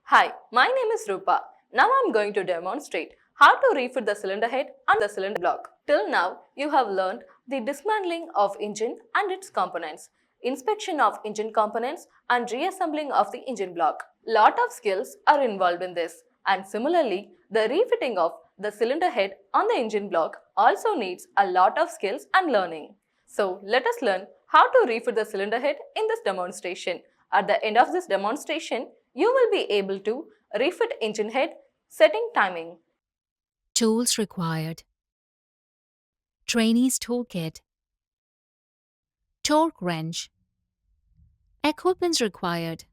Hi, my name is Rupa. Now I am going to demonstrate how to refit the cylinder head and the cylinder block. Till now, you have learned the dismantling of engine and its components, inspection of engine components and reassembling of the engine block. Lot of skills are involved in this, and similarly, the refitting of the cylinder head on the engine block also needs a lot of skills and learning. So let us learn how to refit the cylinder head in this demonstration. At the end of this demonstration, you will be able to refit engine head, setting timing. Tools required. Trainee's toolkit. Torque wrench. Equipment required.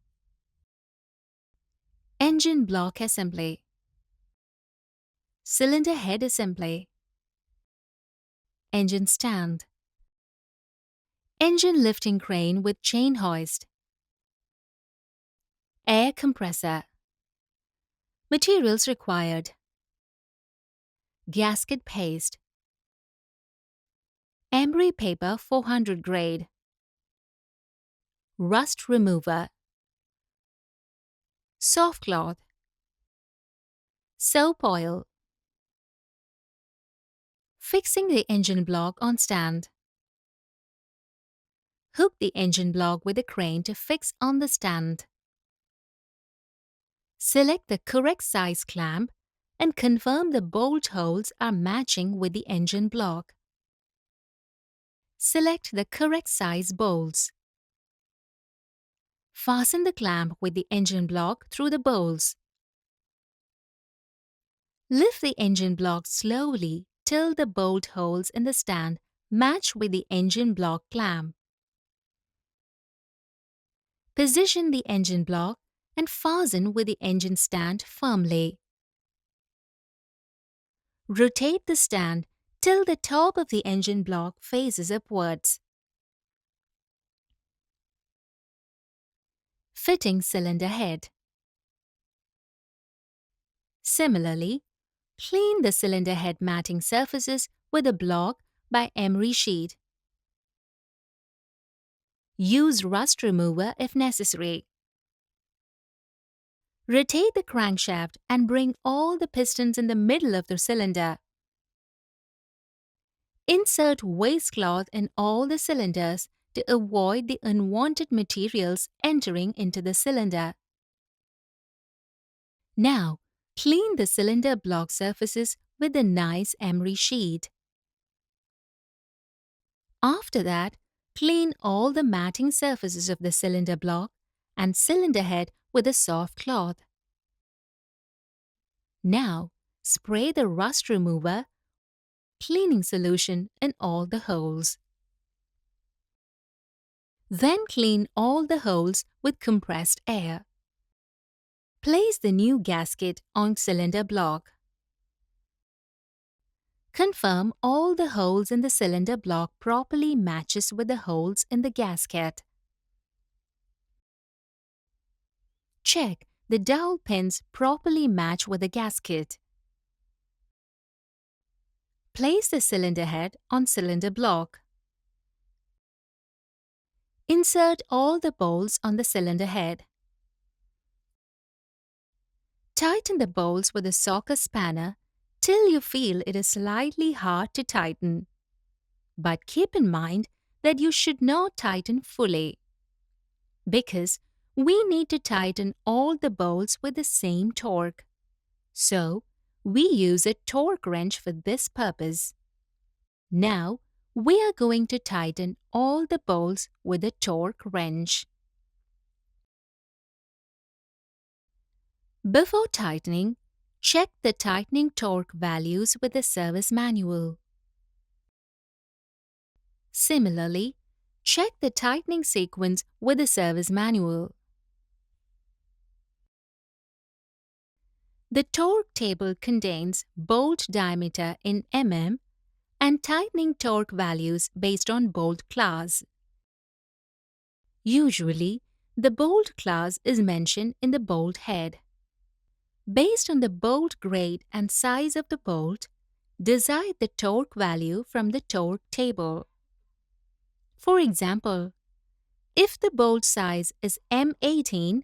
Engine block assembly. Cylinder head assembly. Engine stand. Engine lifting crane with chain hoist. Air compressor. Materials required. Gasket paste. Emery paper 400 grade. Rust remover. Soft cloth. Soap oil. Fixing the engine block on stand. Hook the engine block with a crane to fix on the stand. Select the correct size clamp and confirm the bolt holes are matching with the engine block. Select the correct size bolts. Fasten the clamp with the engine block through the bolts. Lift the engine block slowly till the bolt holes in the stand match with the engine block clamp. Position the engine block and fasten with the engine stand firmly. Rotate the stand till the top of the engine block faces upwards. Fitting cylinder head. Similarly, clean the cylinder head matting surfaces with a block by emery sheet. Use rust remover if necessary. Rotate the crankshaft and bring all the pistons in the middle of the cylinder. Insert waste cloth in all the cylinders to avoid the unwanted materials entering into the cylinder. Now, clean the cylinder block surfaces with a nice emery sheet. After that, clean all the matting surfaces of the cylinder block and cylinder head with a soft cloth. Now, spray the rust remover cleaning solution in all the holes. Then clean all the holes with compressed air. Place the new gasket on cylinder block. Confirm all the holes in the cylinder block properly matches with the holes in the gasket. Check the dowel pins properly match with the gasket. Place the cylinder head on cylinder block. Insert all the bolts on the cylinder head. Tighten the bolts with a socket spanner till you feel it is slightly hard to tighten. But keep in mind that you should not tighten fully, because we need to tighten all the bolts with the same torque. So, we use a torque wrench for this purpose. Now, we are going to tighten all the bolts with a torque wrench. Before tightening, check the tightening torque values with the service manual. Similarly, check the tightening sequence with the service manual. The torque table contains bolt diameter in mm and tightening torque values based on bolt class. Usually, the bolt class is mentioned in the bolt head. Based on the bolt grade and size of the bolt, decide the torque value from the torque table. For example, if the bolt size is M18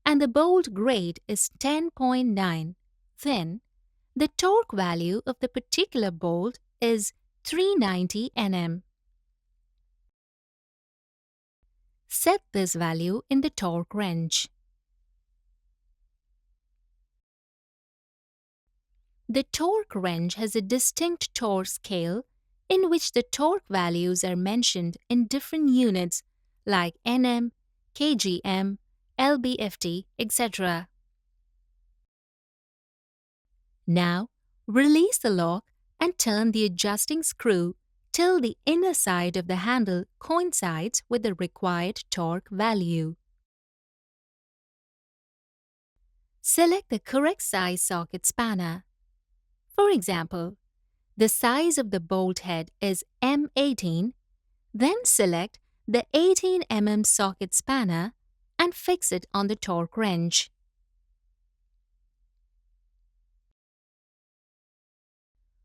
and the bolt grade is 10.9, then the torque value of the particular bolt is 390 Nm. Set this value in the torque wrench. The torque wrench has a distinct torque scale in which the torque values are mentioned in different units like Nm, kgm, lb-ft, etc. Now, release the lock and turn the adjusting screw till the inner side of the handle coincides with the required torque value. Select the correct size socket spanner. For example, the size of the bolt head is M18, then select the 18 mm socket spanner and fix it on the torque wrench.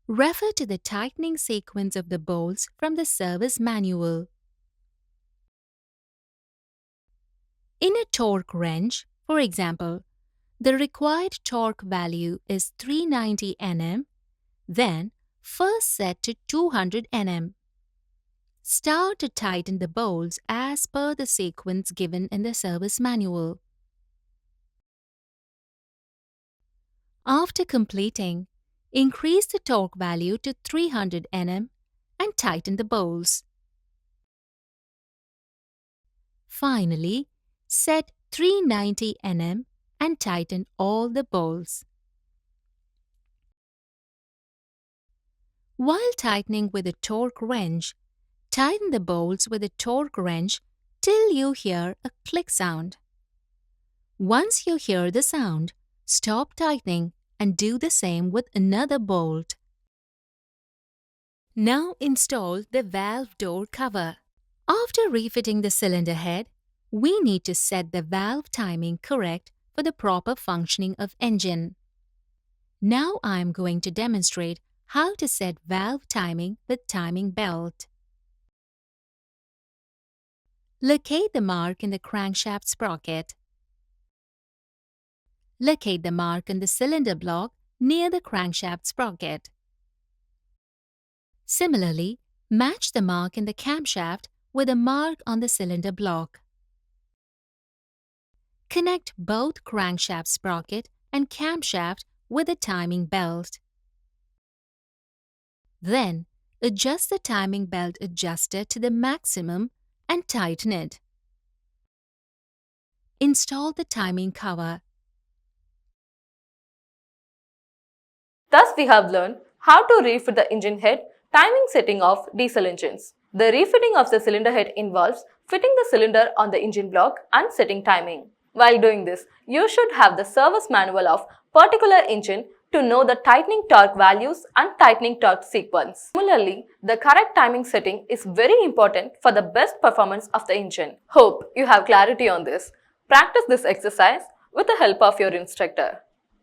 Refer to the tightening sequence of the bolts from the service manual. In a torque wrench, for example, the required torque value is 390 Nm, then first set to 200 Nm. Start to tighten the bolts as per the sequence given in the service manual. After completing, increase the torque value to 300 Nm and tighten the bolts. Finally, set 390 Nm and tighten all the bolts. While tightening with a torque wrench, tighten the bolts with a torque wrench till you hear a click sound. Once you hear the sound, stop tightening and do the same with another bolt. Now install the valve door cover. After refitting the cylinder head, we need to set the valve timing correct for the proper functioning of engine. Now I am going to demonstrate how to set valve timing with timing belt. Locate the mark in the crankshaft sprocket. Locate the mark on the cylinder block near the crankshaft sprocket. Similarly, match the mark in the camshaft with a mark on the cylinder block. Connect both crankshaft sprocket and camshaft with a timing belt. Then, adjust the timing belt adjuster to the maximum and tighten it. Install the timing cover. Thus, we have learned how to refit the engine head, timing setting of diesel engines. The refitting of the cylinder head involves fitting the cylinder on the engine block and setting timing. While doing this, you should have the service manual of particular engine to know the tightening torque values and tightening torque sequence. Similarly, the correct timing setting is very important for the best performance of the engine. Hope you have clarity on this. Practice this exercise with the help of your instructor.